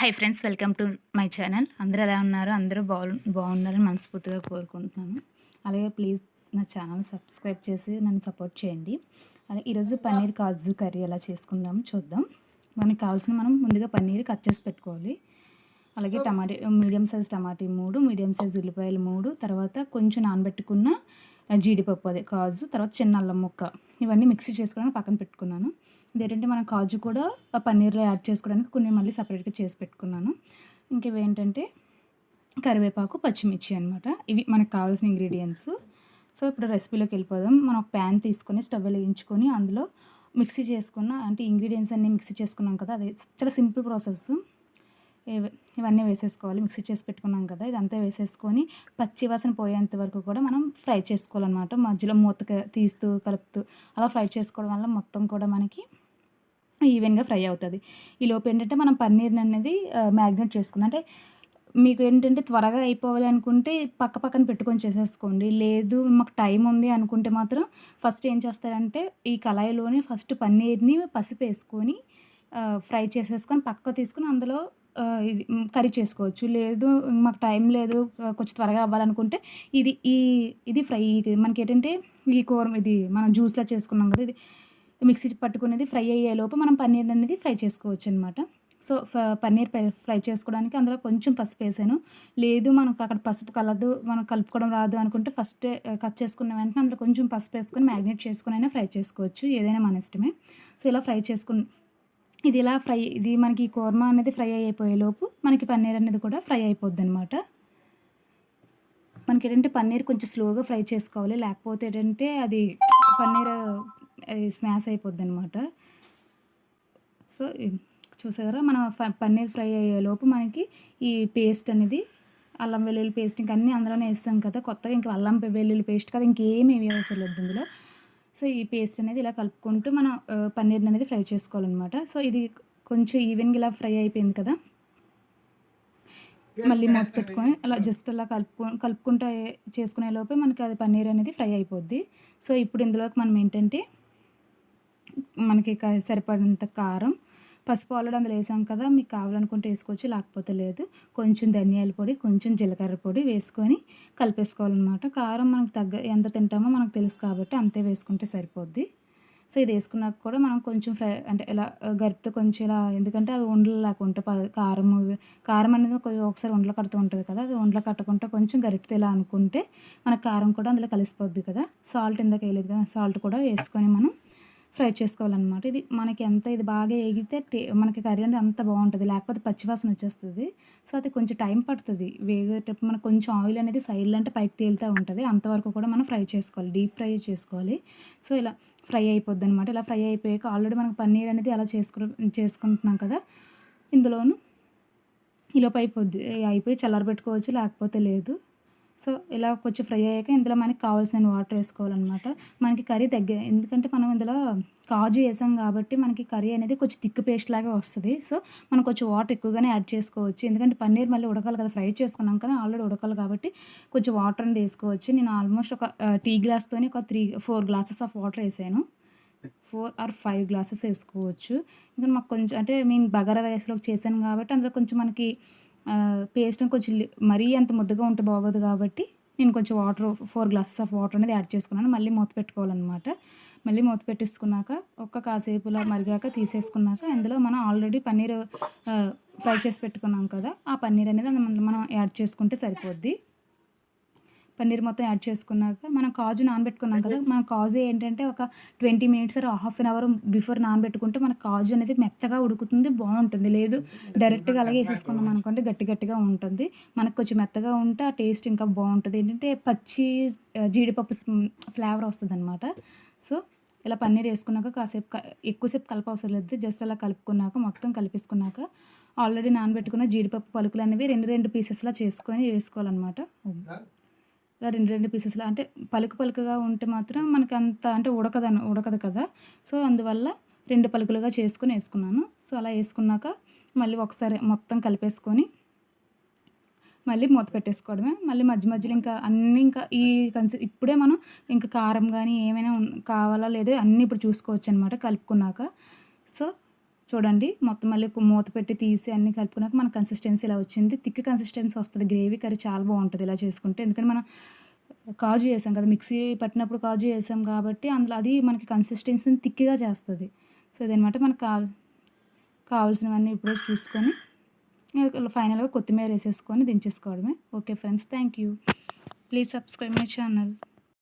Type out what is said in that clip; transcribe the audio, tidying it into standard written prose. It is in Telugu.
Hi friends, welcome to my channel. అందరూ ఎలా ఉన్నారు? అందరూ బాగున్నారని మనస్ఫూర్తిగా కోరుకుంటున్నాను. అలాగే ప్లీజ్ నా ఛానల్ సబ్స్క్రైబ్ చేసి నన్ను సపోర్ట్ చేయండి. అలాగే ఈరోజు పన్నీర్ కాజు కర్రీ ఎలా చేసుకుందాం చూద్దాం. మనకి కావాల్సిన మనం ముందుగా పన్నీర్ కట్ చేసి పెట్టుకోవాలి. అలాగే మీడియం సైజ్ టమాటీ 3, మీడియం సైజ్ ఉల్లిపాయలు 3, తర్వాత కొంచెం నానబెట్టుకున్న జీడిపప్పు అదే కాజు, తర్వాత చిన్న అల్లం ముక్క, ఇవన్నీ మిక్సీ చేసుకోవడానికి పక్కన పెట్టుకున్నాను. ఇదేంటంటే మనం కాజు కూడా పన్నీర్లో యాడ్ చేసుకోవడానికి కొన్ని మళ్ళీ సపరేట్గా చేసి పెట్టుకున్నాను. ఇంకేంటంటే కరివేపాకు, పచ్చిమిర్చి అనమాట. ఇవి మనకు కావాల్సిన ఇంగ్రీడియంట్స్. సో ఇప్పుడు రెసిపీలోకి వెళ్ళిపోదాం. మనం ఒక ప్యాన్ తీసుకొని స్టవ్ వెలిగించుకొని అందులో మిక్సీ చేసుకున్న అంటే ఇంగ్రీడియంట్స్ అన్నీ మిక్సీ చేసుకున్నాం కదా, అది చాలా సింపుల్ ప్రాసెస్. ఇవన్నీ వేసేసుకోవాలి. మిక్సీ చేసి పెట్టుకున్నాం కదా, ఇదంతా వేసేసుకొని పచ్చి వాసన పోయేంత వరకు కూడా మనం ఫ్రై చేసుకోవాలన్నమాట. మధ్యలో మూత తీస్తూ కలుపుతూ అలా ఫ్రై చేసుకోవడం వల్ల మొత్తం కూడా మనకి ఈవెన్గా ఫ్రై అవుతుంది. ఈలోపు ఏంటంటే మనం పన్నీర్ని అనేది మ్యాగ్నేట్ చేసుకుందాం. అంటే మీకు ఏంటంటే త్వరగా అయిపోవాలి అనుకుంటే పక్కన పెట్టుకొని చేసేసుకోండి. లేదు మాకు టైం ఉంది అనుకుంటే మాత్రం ఫస్ట్ ఏం చేస్తారంటే ఈ కళాయిలోనే ఫస్ట్ పన్నీర్ని పసుపు వేసుకొని ఫ్రై చేసేసుకొని పక్క తీసుకొని అందులో ఇది కర్రీ చేసుకోవచ్చు. లేదు మాకు టైం లేదు కొంచెం త్వరగా అవ్వాలనుకుంటే ఇది ఫ్రై మనకేంటంటే ఇది మనం జ్యూస్లా చేసుకున్నాం కదా, ఇది మిక్సీ పట్టుకునేది ఫ్రై అయ్యేలోపు మనం పన్నీర్ అనేది ఫ్రై చేసుకోవచ్చు అనమాట. సో పన్నీర్ ఫ్రై చేసుకోవడానికి అందులో కొంచెం పసుపు వేసాను. లేదు మనకు అక్కడ పసుపు కలదు, మనం కలుపుకోవడం రాదు అనుకుంటే ఫస్ట్ కట్ చేసుకున్న వెంటనే అందులో కొంచెం పసుపు వేసుకొని మ్యాగ్నేట్ చేసుకుని అయినా ఫ్రై చేసుకోవచ్చు. ఏదైనా మన ఇష్టమే. సో ఇలా ఫ్రై చేసుకుని ఇది మనకి కోర్మా అనేది ఫ్రై అయిపోయేలోపు మనకి పన్నీర్ అనేది కూడా ఫ్రై అయిపోద్ది అనమాట. మనకి ఏంటంటే పన్నీర్ కొంచెం స్లోగా ఫ్రై చేసుకోవాలి, లేకపోతే ఏంటంటే అది పన్నీర్ స్మాష్ అయిపోద్ది అనమాట. సో చూసారా, మనం పన్నీర్ ఫ్రై అయ్యేలోపు మనకి ఈ పేస్ట్ అనేది అల్లం వెల్లుల్లి పేస్ట్ ఇంక అన్నీ అందులోనే వేస్తాం కదా, కొత్తగా ఇంకా అల్లం వెల్లుల్లి పేస్ట్ కదా, ఇంకేమీ అవసరం లేదు ఇందులో. సో ఈ పేస్ట్ అనేది ఇలా కలుపుకుంటూ మనం పన్నీర్ని అనేది ఫ్రై చేసుకోవాలన్నమాట. సో ఇది కొంచెం ఈవెన్గా ఇలా ఫ్రై అయిపోయింది కదా, మళ్ళీ మూత పెట్టుకొని అలా జస్ట్ అలా కలుపుకుంటూ చేసుకునే లోపే మనకి అది పన్నీర్ అనేది ఫ్రై అయిపోద్ది. సో ఇప్పుడు ఇందులోకి మనం ఏంటంటే మనకి సరిపడినంత కారం, పసుపు ఆల్రెడీ అందులో వేసాం కదా, మీకు కావాలనుకుంటే వేసుకోవచ్చు, లేకపోతే లేదు. కొంచెం ధనియాల పొడి, కొంచెం జీలకర్ర పొడి వేసుకొని కలిపేసుకోవాలన్నమాట. కారం మనకు ఎంత తింటామో మనకు తెలుసు కాబట్టి అంతే వేసుకుంటే సరిపోద్ది. సో ఇది వేసుకున్నాక కూడా మనం కొంచెం ఫ్రై అంటే ఇలా గరిటెతో కొంచెం ఇలా, ఎందుకంటే అవి ఉండలు లేకుంటే కారం అనేది ఒకసారి ఉండలు కడుతూ ఉంటుంది కదా, అది ఉండలు కట్టకుండా కొంచెం గరిటెతో ఇలా అనుకుంటే మన కారం కూడా అందులో కలిసిపోద్ది కదా. సాల్ట్ ఇందాక వేయలేదు కదా, సాల్ట్ కూడా వేసుకొని మనం ఫ్రై చేసుకోవాలన్నమాట. ఇది బాగా ఎగితే మనకి కర్రీ అనేది అంత బాగుంటుంది, లేకపోతే పచ్చివాసన వచ్చేస్తుంది. సో అది కొంచెం టైం పడుతుంది వేగేటప్పుడు. మనకు కొంచెం ఆయిల్ అనేది సైడ్లో అంటే పైకి తేలుతూ ఉంటుంది, అంతవరకు కూడా మనం ఫ్రై చేసుకోవాలి, డీప్ ఫ్రై చేసుకోవాలి. సో ఇలా ఫ్రై అయిపోద్ది అనమాట. ఇలా ఫ్రై అయిపోయాక ఆల్రెడీ మనకు పన్నీర్ అనేది అలా చేసుకుంటున్నాం కదా, ఇందులోను ఈలోపు అయిపోయి చల్లారబెట్టుకోవచ్చు, లేకపోతే లేదు. సో ఇలా కొంచెం ఫ్రై అయ్యాక ఇందులో మనకి కావాల్సిన వాటర్ వేసుకోవాలన్నమాట. మనకి కర్రీ ఎందుకంటే మనం ఇందులో కాజు వేసాం కాబట్టి మనకి కర్రీ అనేది కొంచెం థిక్ పేస్ట్ లాగా వస్తుంది. సో మనం కొంచెం వాటర్ ఎక్కువగానే యాడ్ చేసుకోవచ్చు, ఎందుకంటే పన్నీర్ మళ్ళీ ఉడకాలి కదా, ఫ్రై చేసుకున్నాం కానీ ఆల్రెడీ ఉడకాలి కాబట్టి కొంచెం వాటర్ అనేది వేసుకోవచ్చు. నేను ఆల్మోస్ట్ ఒక టీ గ్లాస్తోని ఒక 4 గ్లాసెస్ ఆఫ్ వాటర్ వేసాను. 4 or 5 గ్లాసెస్ వేసుకోవచ్చు. ఇంకా మాకు కొంచెం అంటే నేను బగారా రైస్లోకి చేశాను కాబట్టి అందులో కొంచెం మనకి పేస్ట్ కొంచెం మరీ అంత ముద్దగా ఉంటే బాగోదు కాబట్టి నేను కొంచెం 4 గ్లాసెస్ ఆఫ్ వాటర్ అనేది యాడ్ చేసుకున్నాను. మళ్ళీ మూత పెట్టుకోవాలన్నమాట. మళ్ళీ మూత పెట్టేసుకున్నాక కాసేపులా మరిగాక తీసేసుకున్నాక ఇందులో మనం ఆల్రెడీ పన్నీర్ ఫ్రై చేసి పెట్టుకున్నాం కదా, ఆ పన్నీర్ అనేది మనం యాడ్ చేసుకుంటే సరిపోద్ది. పన్నీర్ మొత్తం యాడ్ చేసుకున్నాక మనం కాజు నానబెట్టుకున్నాం కదా, మన కాజు ఏంటంటే ఒక 20 minutes or half an hour before నానబెట్టుకుంటే మన కాజు అనేది మెత్తగా ఉడుకుతుంది, బాగుంటుంది. లేదు డైరెక్ట్గా అలాగే వేసేసుకున్నాం అనుకోండి గట్టిగా ఉంటుంది. మనకు కొంచెం మెత్తగా ఉంటే ఆ టేస్ట్ ఇంకా బాగుంటుంది. ఏంటంటే పచ్చి జీడిపప్పు ఫ్లేవర్ వస్తుంది అనమాట. సో ఇలా పన్నీర్ వేసుకున్నాక ఎక్కువసేపు కలపవసరం లేదు, జస్ట్ అలా కలుపుకున్నాక మొత్తం కలిపేసుకున్నాక ఆల్రెడీ నానబెట్టుకున్న జీడిపప్పు పలుకులు అనేవి 2 పీసెస్లా చేసుకొని వేసుకోవాలన్నమాట. ఇలా 2 పీసెస్లా అంటే పలుకుగా ఉంటే మాత్రం మనకి అంత అంటే ఉడకదు కదా. సో అందువల్ల 2 పలుకులుగా చేసుకొని వేసుకున్నాను. సో అలా వేసుకున్నాక మళ్ళీ ఒకసారి మొత్తం కలిపేసుకొని మళ్ళీ మూత పెట్టేసుకోవడమే. మళ్ళీ మధ్యలో ఇంకా అన్నీ ఇంకా ఇప్పుడే మనం ఇంకా కారం కానీ ఏమైనా కావాలా లేదో అన్నీ ఇప్పుడు చూసుకోవచ్చు అనమాట కలుపుకున్నాక. సో చూడండి మొత్తం మళ్ళీ మూత పెట్టి తీసి అన్నీ కలుపుకున్నాక మన కన్సిస్టెన్సీ ఇలా వచ్చింది. థిక్ కన్సిస్టెన్సీ వస్తది. గ్రేవీ కర్రీ చాలా బావుంటది ఇలా చేసుకుంటే. ఎందుకంటే మనం కాజు ఏసాం కదా! మిక్సీ పట్టినప్పుడు కాజు ఏసాం కాబట్టి అందులో అది మనకి కన్సిస్టెన్సీని థిక్‌గా చేస్తది. సో, ఇదనమాట మనకు కావాల్సినవన్నీ ఇప్పుడే చూసుకొని ఫైనల్‌గా కొత్తిమీర ఏసేసుకొని దించేసుకోవడమే. Okay friends. Thank you. Please subscribe my channel.